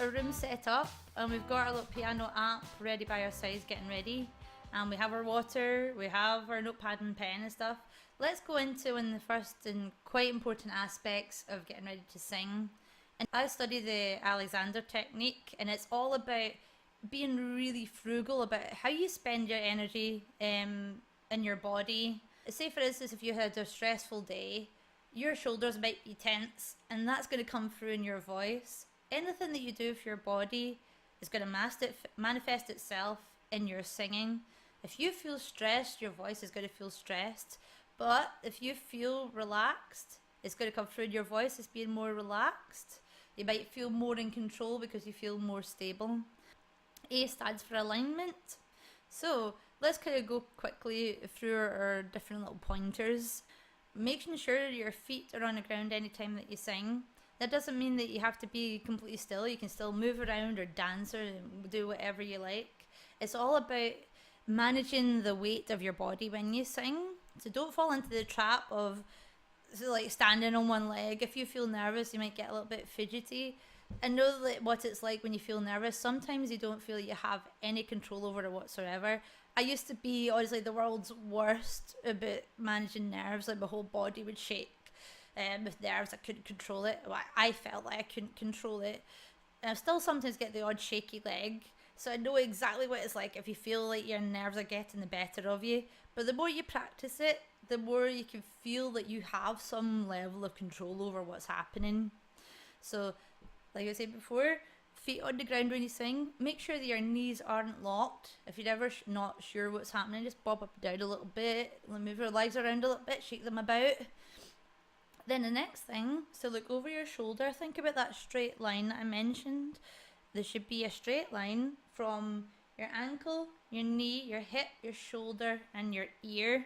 our room set up and we've got our little piano app ready by our sides getting ready. And we have our water, we have our notepad and pen and stuff. Let's go into one of the first and quite important aspects of getting ready to sing. And I study the Alexander technique, and it's all about being really frugal about how you spend your energy in your body. Say for instance, if you had a stressful day, your shoulders might be tense, and that's going to come through in your voice. Anything that you do for your body is going to manifest itself in your singing. If you feel stressed, your voice is going to feel stressed. But if you feel relaxed, it's going to come through in your voice as being more relaxed. You might feel more in control because you feel more stable. A stands for alignment. So let's kind of go quickly through our different little pointers. Making sure your feet are on the ground anytime that you sing. That doesn't mean that you have to be completely still. You can still move around or dance or do whatever you like. It's all about managing the weight of your body when you sing. So don't fall into the trap of like standing on one leg. If you feel nervous, you might get a little bit fidgety. And know that what it's like when you feel nervous. Sometimes you don't feel you have any control over it whatsoever. I used to be honestly the world's worst about managing nerves. Like my whole body would shake with nerves. I couldn't control it. I felt like I couldn't control it. And I still sometimes get the odd shaky leg. So I know exactly what it's like if you feel like your nerves are getting the better of you. But the more you practice it, the more you can feel that you have some level of control over what's happening. So, like I said before, feet on the ground when you sing. Make sure that your knees aren't locked. If you're ever not sure what's happening, just bob up and down a little bit. Move your legs around a little bit, shake them about. Then the next thing, so look over your shoulder. Think about that straight line that I mentioned. There should be a straight line from your ankle, your knee, your hip, your shoulder, and your ear.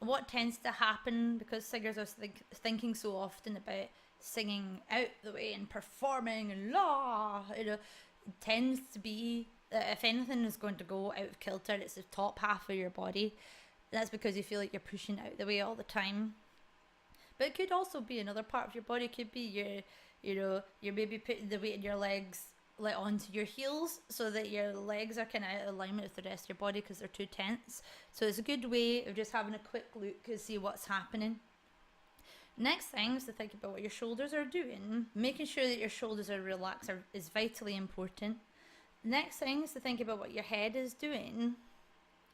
And what tends to happen, because singers are thinking so often about singing out the way and performing and it tends to be that if anything is going to go out of kilter, it's the top half of your body. That's because you feel like you're pushing out the way all the time. But it could also be another part of your body. It could be you're maybe putting the weight in your legs like onto your heels so that your legs are kind of out of alignment with the rest of your body because they're too tense. So it's a good way of just having a quick look to see what's happening. Next thing is to think about what your shoulders are doing. Making sure that your shoulders are relaxed is vitally important. Next thing is to think about what your head is doing.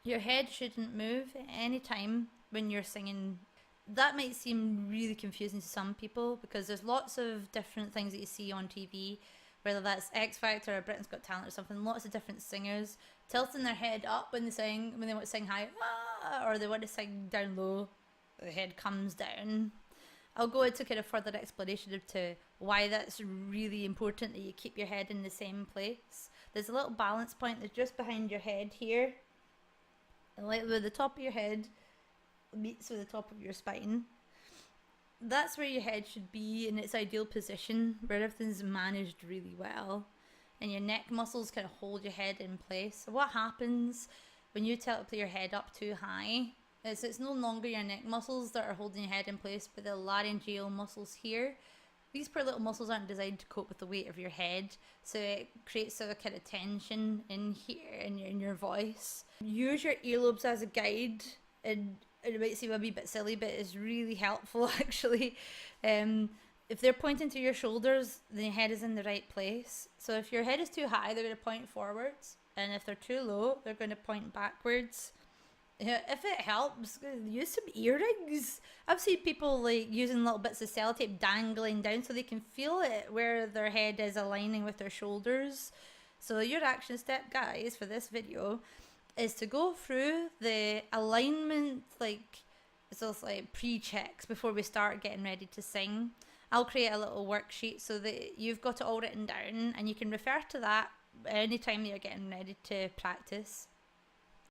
Your head shouldn't move at any time when you're singing. That might seem really confusing to some people because there's lots of different things that you see on TV, whether that's X Factor or Britain's Got Talent or something. Lots of different singers tilting their head up when they want to sing high, or they want to sing down low, the head comes down. I'll go into kind of further explanation of to why that's really important that you keep your head in the same place. There's a little balance point that's just behind your head here, and like where the top of your head meets with the top of your spine. That's where your head should be in its ideal position, where everything's managed really well, and your neck muscles kind of hold your head in place. So what happens when you tilt your head up too high? It's no longer your neck muscles that are holding your head in place, but the laryngeal muscles here. These poor little muscles aren't designed to cope with the weight of your head, so it creates a kind of tension in here in your voice. Use your earlobes as a guide, and it might seem a wee bit silly, but it's really helpful actually. If they're pointing to your shoulders, then your head is in the right place. So if your head is too high, they're going to point forwards, and if they're too low, they're going to point backwards. If it helps, use some earrings. I've seen people like using little bits of sellotape dangling down so they can feel it where their head is aligning with their shoulders. So your action step, guys, for this video is to go through the alignment, like pre-checks before we start getting ready to sing. I'll create a little worksheet so that you've got it all written down and you can refer to that anytime you're getting ready to practice.